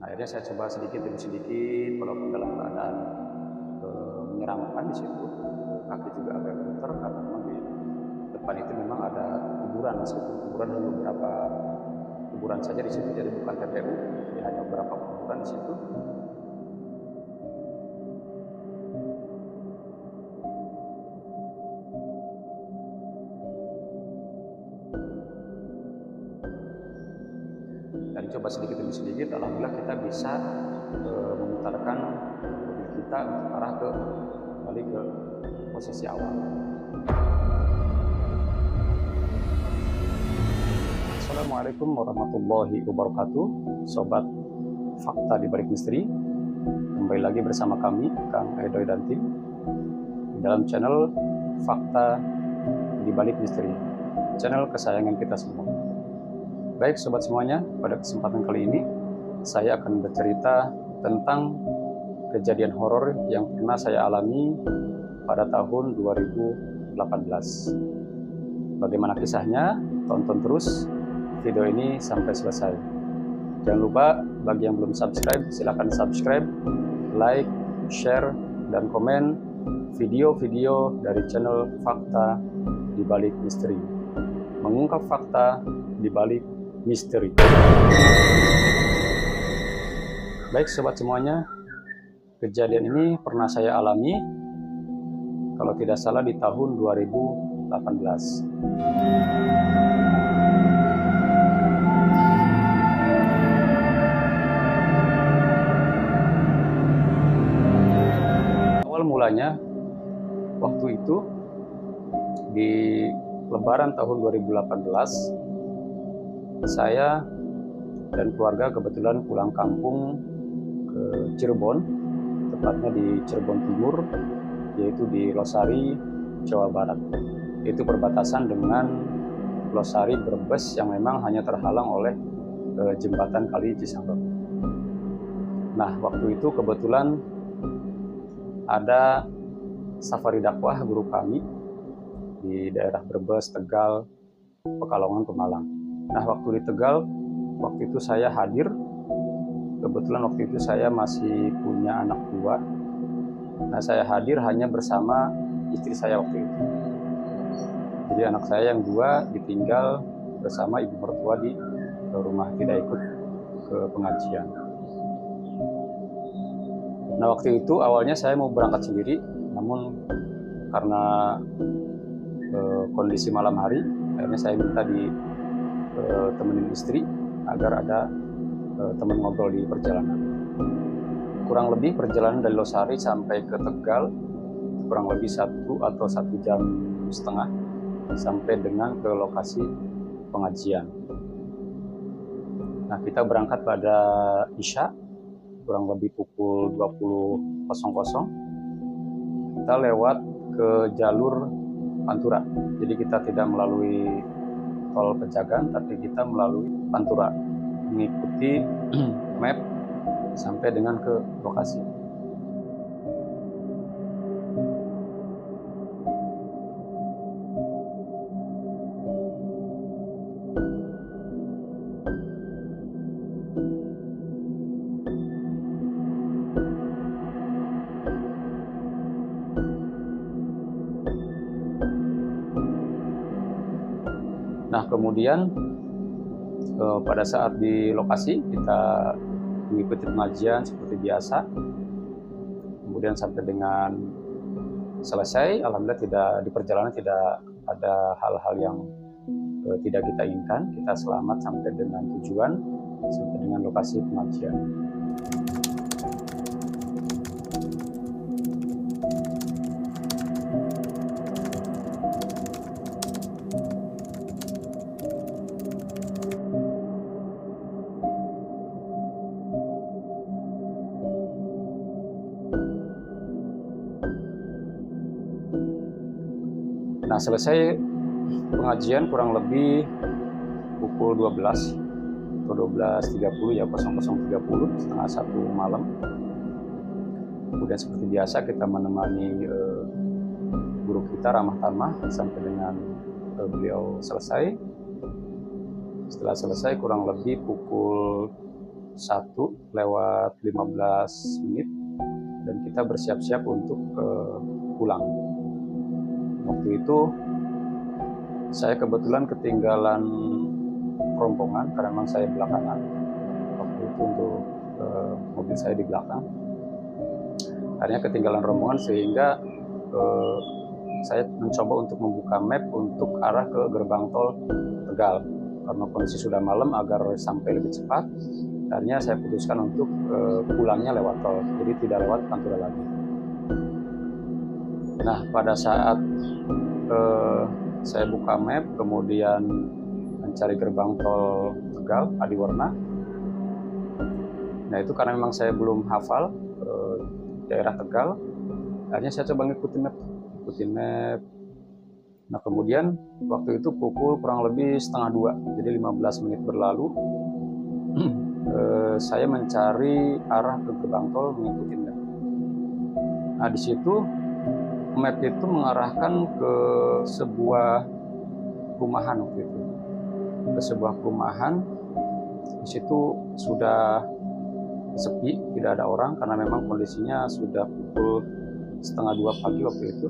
Nah, akhirnya saya coba sedikit demi sedikit, walaupun dalam keadaan menyeramkan di situ, kaki juga agak gemeter karena memang di depan itu memang ada kuburan, meskipun kuburan hanya beberapa kuburan saja di situ, jadi bukan TPU, jadi hanya beberapa kuburan di situ. Dan coba sedikit demi sedikit, alhamdulillah kita bisa memutarkan mobil kita untuk arah kembali ke posisi awal. Assalamualaikum warahmatullahi wabarakatuh, sobat fakta di balik misteri. Kembali lagi bersama kami, Kang Edoy dan tim, di dalam channel Fakta di Balik Misteri, channel kesayangan kita semua. Baik sobat semuanya, pada kesempatan kali ini saya akan bercerita tentang kejadian horor yang pernah saya alami pada tahun 2018. Bagaimana kisahnya? Tonton terus video ini sampai selesai. Jangan lupa bagi yang belum subscribe, silahkan subscribe, like, share, dan komen video-video dari channel Fakta di Balik Misteri. Mengungkap fakta di balik misteri. Baik sobat semuanya, kejadian ini pernah saya alami kalau tidak salah di tahun 2018. Awal mulanya waktu itu di Lebaran tahun 2018, saya dan keluarga kebetulan pulang kampung ke Cirebon, tepatnya di Cirebon Timur, yaitu di Losari, Jawa Barat. Itu perbatasan dengan Losari, Brebes yang memang hanya terhalang oleh jembatan Kali Cisanggong. Nah, waktu itu kebetulan ada safari dakwah guru kami di daerah Brebes, Tegal, Pekalongan, Pemalang. Nah, waktu di Tegal, waktu itu saya hadir. Kebetulan waktu itu saya masih punya anak dua. Nah, saya hadir hanya bersama istri saya waktu itu. Jadi anak saya yang dua ditinggal bersama ibu mertua di rumah, tidak ikut ke pengajian. Nah, waktu itu awalnya saya mau berangkat sendiri, namun karena kondisi malam hari, akhirnya saya minta temenin istri agar ada teman ngobrol di perjalanan. Kurang lebih perjalanan dari Losari sampai ke Tegal kurang lebih 1 jam setengah sampai dengan ke lokasi pengajian. Nah, kita berangkat pada Isya kurang lebih pukul 20.00. Kita lewat ke jalur Pantura. Jadi kita tidak melalui tol Pejagan, tapi kita melalui Pantura, mengikuti map sampai dengan ke lokasi. Nah, kemudian pada saat di lokasi kita mengikuti pengajian seperti biasa. Kemudian sampai dengan selesai, alhamdulillah di perjalanan tidak ada hal-hal yang tidak kita inginkan. Kita selamat sampai dengan tujuan, sampai dengan lokasi pengajian. Nah, selesai pengajian kurang lebih pukul 12 atau 12.30 ya, 00.30, setengah 1 malam. Kemudian seperti biasa kita menemani guru kita ramah tamah sampai dengan beliau selesai. Setelah selesai kurang lebih pukul 1:15 dan kita bersiap-siap untuk pulang. Waktu itu saya kebetulan ketinggalan rombongan karena memang saya belakangan waktu itu untuk mobil saya di belakang. Akhirnya ketinggalan rombongan sehingga saya mencoba untuk membuka map untuk arah ke gerbang tol Tegal. Karena kondisi sudah malam, agar sampai lebih cepat, akhirnya saya putuskan untuk pulangnya lewat tol, jadi tidak lewat Pantura lagi. Nah, pada saat saya buka map, kemudian mencari gerbang tol Tegal, Adiwarna. Nah, itu karena memang saya belum hafal daerah Tegal, akhirnya saya coba ngikutin map. Nah, kemudian waktu itu pukul kurang lebih 1:30, jadi 15 menit berlalu. Saya mencari arah ke gerbang tol mengikuti map. Nah, di situ map itu mengarahkan ke sebuah perumahan waktu itu. Ke sebuah perumahan, di situ sudah sepi, tidak ada orang karena memang kondisinya sudah pukul 1:30 pagi waktu itu.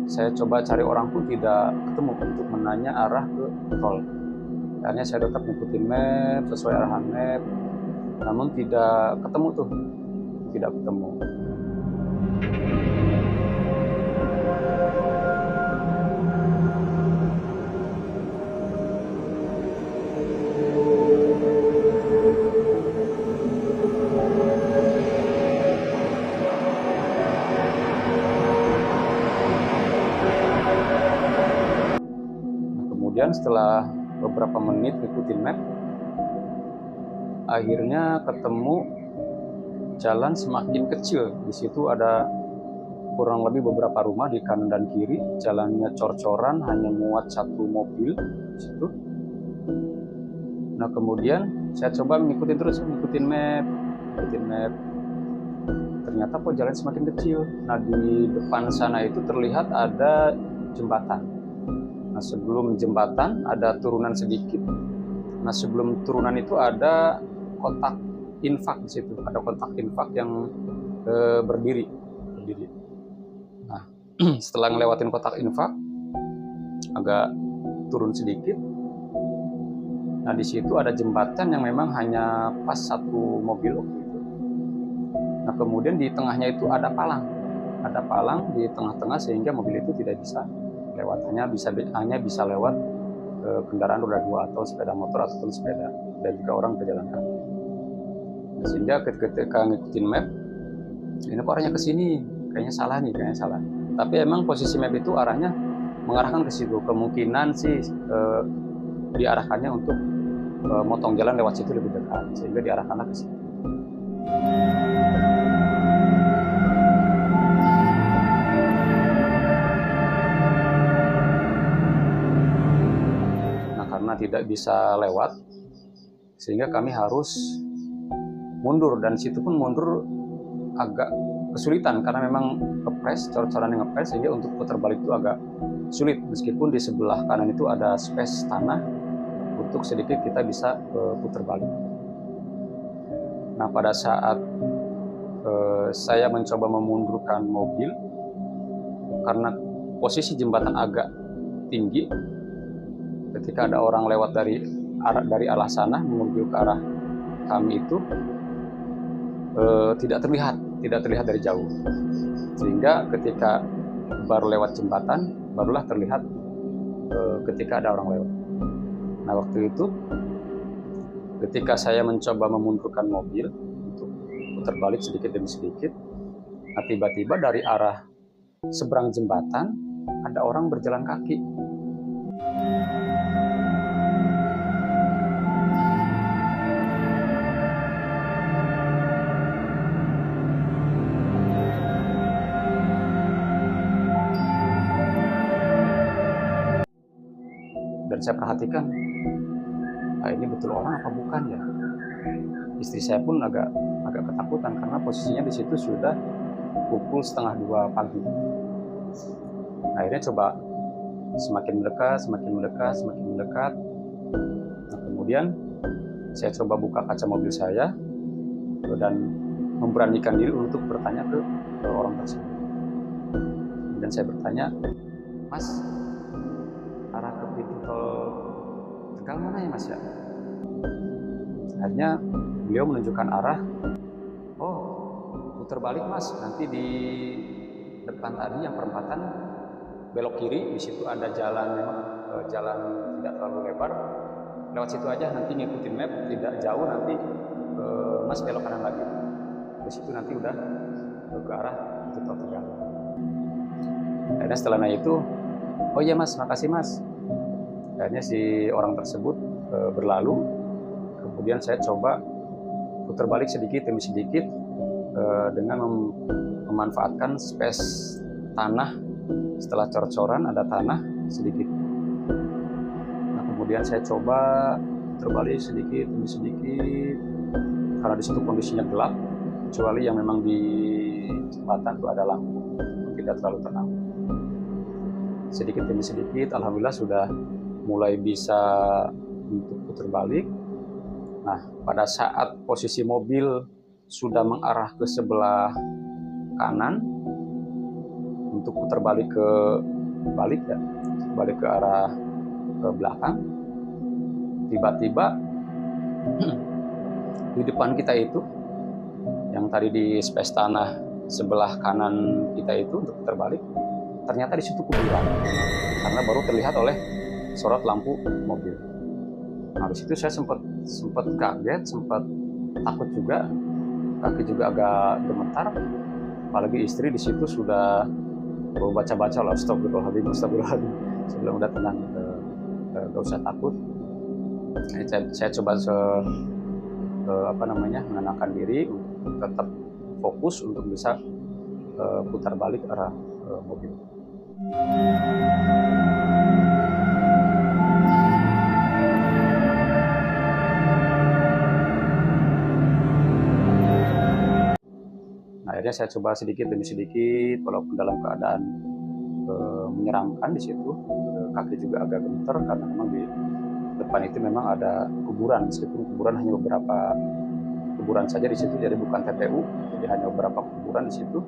Saya coba cari orang pun tidak ketemu untuk menanya arah ke tol. Akhirnya saya tetap mengikuti map sesuai arahan map, namun tidak ketemu tuh, tidak ketemu. Kemudian setelah beberapa menit ikutin map, akhirnya ketemu jalan semakin kecil. Di situ ada kurang lebih beberapa rumah di kanan dan kiri. Jalannya cor-coran, hanya muat satu mobil di situ. Nah, kemudian saya coba ngikutin map. Ternyata kok jalan semakin kecil. Nah, di depan sana itu terlihat ada jembatan. Nah, sebelum jembatan ada turunan sedikit. Nah, sebelum turunan itu ada kotak infak di situ. Ada kotak infak yang berdiri. Nah, setelah ngelewatin kotak infak, agak turun sedikit. Nah, di situ ada jembatan yang memang hanya pas satu mobil waktu itu. Nah, kemudian di tengahnya itu ada palang. Ada palang di tengah-tengah sehingga mobil itu tidak bisa lewat, hanya bisa lewat kendaraan roda 2 atau sepeda motor ataupun sepeda, dan juga orang berjalan kaki. Nah, sehingga ketika ngikutin map, ini kok arahnya ke sini, kayaknya salah. Tapi emang posisi map itu arahnya mengarahkan ke situ. Kemungkinan sih diarahkannya untuk motong jalan lewat situ lebih dekat, sehingga diarahkanlah ke situ. Karena tidak bisa lewat, sehingga kami harus mundur, dan situ pun mundur agak kesulitan karena memang ngepres, cor-coran yang ngepres, sehingga untuk putar balik itu agak sulit, meskipun di sebelah kanan itu ada space tanah untuk sedikit kita bisa putar balik. Nah, pada saat saya mencoba memundurkan mobil karena posisi jembatan agak tinggi, ketika ada orang lewat dari arah sana menuju ke arah kami itu tidak terlihat dari jauh, sehingga ketika baru lewat jembatan barulah terlihat ketika ada orang lewat. Nah, waktu itu ketika saya mencoba memundurkan mobil untuk putar balik sedikit demi sedikit, nah tiba-tiba dari arah seberang jembatan ada orang berjalan kaki. Dan saya perhatikan, ini betul orang apa bukan ya? Istri saya pun agak ketakutan karena posisinya di situ sudah pukul 1:30 pagi. Akhirnya coba semakin mendekat. Nah, kemudian saya coba buka kaca mobil saya dan memberanikan diri untuk bertanya ke orang tersebut. Dan saya bertanya, "Mas, arah ke pintu tol Tegal mana ya Mas ya?" Akhirnya beliau menunjukkan arah, "Oh, putar balik Mas, nanti di depan tadi yang perempatan belok kiri, di situ ada jalan memang jalan tidak terlalu lebar. Lewat situ aja, nanti ngikutin map, tidak jauh nanti Mas belok kanan lagi. Di situ nanti udah ke arah pintu tol Tegal." Akhirnya setelah itu, "Oh iya Mas, makasih Mas." Akhirnya si orang tersebut berlalu. Kemudian saya coba putar balik sedikit demi sedikit dengan memanfaatkan space tanah. Setelah cor-coran ada tanah sedikit. Nah, kemudian saya coba putar balik sedikit demi sedikit karena di situ kondisinya gelap, kecuali yang memang di jembatan itu ada lampu, tidak terlalu tenang. Sedikit demi sedikit, alhamdulillah sudah mulai bisa untuk putar balik. Nah, pada saat posisi mobil sudah mengarah ke sebelah kanan untuk putar balik balik ke arah ke belakang, tiba-tiba di depan kita itu, yang tadi di space tanah sebelah kanan kita itu untuk putar balik, ternyata di situ kuburan karena baru terlihat oleh sorot lampu mobil. Nah, di situ saya sempat kaget, sempat takut juga, kaki juga agak gemetar, apalagi istri di situ sudah baca-baca lah, astagfirullahaladzim, saya bilang udah tenang, gak usah takut. Saya coba menenangkan diri untuk tetap fokus untuk bisa putar balik arah mobil. Akhirnya saya coba sedikit demi sedikit, walaupun dalam keadaan menyeramkan di situ, kaki juga agak gemeter karena memang di depan itu memang ada kuburan, meskipun kuburan hanya beberapa kuburan saja di situ, jadi bukan TPU, jadi hanya beberapa kuburan di situ.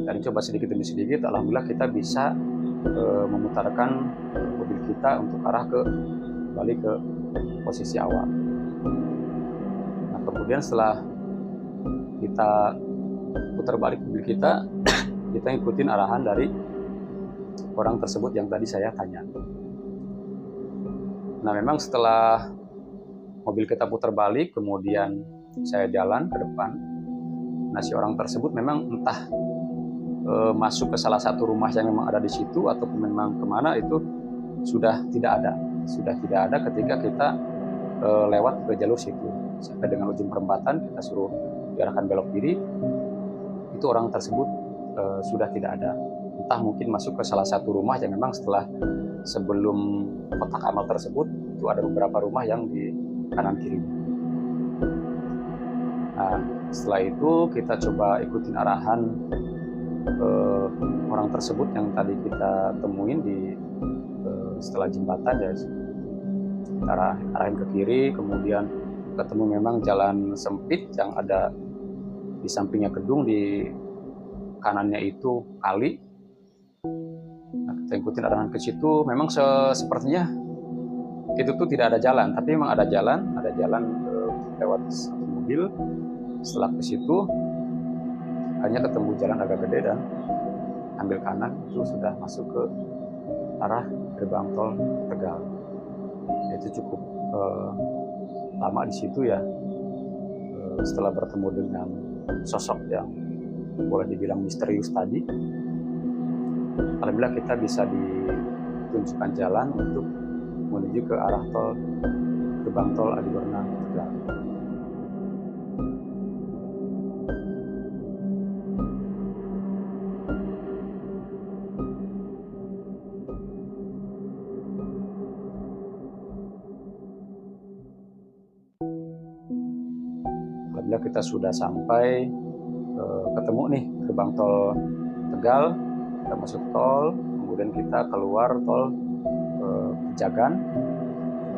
Dan coba sedikit demi sedikit, alhamdulillah kita bisa memutarkan mobil kita untuk arah balik ke posisi awal. Nah, kemudian setelah kita putar balik mobil kita ikutin arahan dari orang tersebut yang tadi saya tanya. Nah, memang setelah mobil kita putar balik, kemudian saya jalan ke depan. Nah, si orang tersebut memang entah masuk ke salah satu rumah yang memang ada di situ ataupun memang kemana, itu sudah tidak ada ketika kita lewat ke jalur situ. Sampai dengan ujung perempatan kita suruh diarahkan belok kiri, itu orang tersebut sudah tidak ada. Entah mungkin masuk ke salah satu rumah yang memang sebelum kotak amal tersebut itu ada beberapa rumah yang di kanan kiri. Nah, setelah itu kita coba ikutin arahan orang tersebut yang tadi kita temuin setelah jembatan, ya kita arahin ke kiri, kemudian ketemu memang jalan sempit yang ada di sampingnya gedung, di kanannya itu kali. Nah, kita ikutin arahan ke situ, memang sepertinya itu tuh tidak ada jalan, tapi memang ada jalan lewat satu mobil. Setelah ke situ hanya ketemu jalan agak gede dan ambil kanan, itu sudah masuk ke arah gerbang tol Tegal. Itu cukup lama di situ ya. Setelah bertemu dengan sosok yang boleh dibilang misterius tadi, alhamdulillah kita bisa ditunjukkan jalan untuk menuju ke arah gerbang tol Adiwarna Tegal. Alhamdulillah kita sudah sampai ketemu nih gerbang tol Tegal, kita masuk tol, kemudian kita keluar tol Pejagan,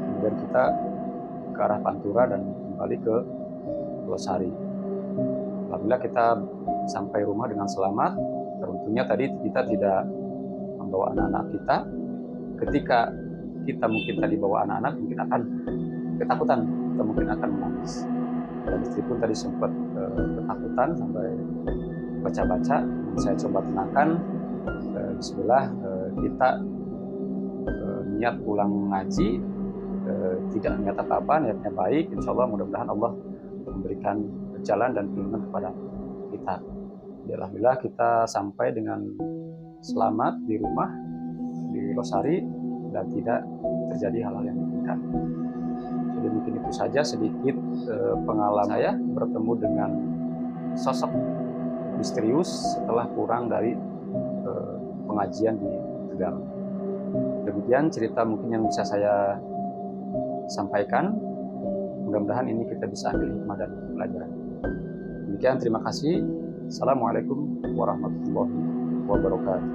kemudian kita ke arah Pantura dan kembali ke Losari. Alhamdulillah kita sampai rumah dengan selamat. Tentunya tadi kita tidak membawa anak-anak kita. Ketika kita mungkin tadi bawa anak-anak, mungkin akan ketakutan, kita mungkin akan menangis. Dan istri pun tadi sempat ketakutan sampai baca-baca. Saya coba tenangkan. Bismillah, kita niat pulang ngaji, tidak niat apa-apa, niatnya baik. Insya Allah mudah-mudahan Allah memberikan jalan dan perlindungan kepada kita. Alhamdulillah kita sampai dengan selamat di rumah di Losari dan tidak terjadi hal-hal yang diinginkan. Jadi mungkin itu saja sedikit pengalaman saya bertemu dengan sosok misterius setelah pulang dari pengajian di Tegal. Demikian cerita mungkin yang bisa saya sampaikan. Mudah-mudahan ini kita bisa ambil hikmah dan pelajaran. Demikian, terima kasih. Assalamualaikum warahmatullahi wabarakatuh.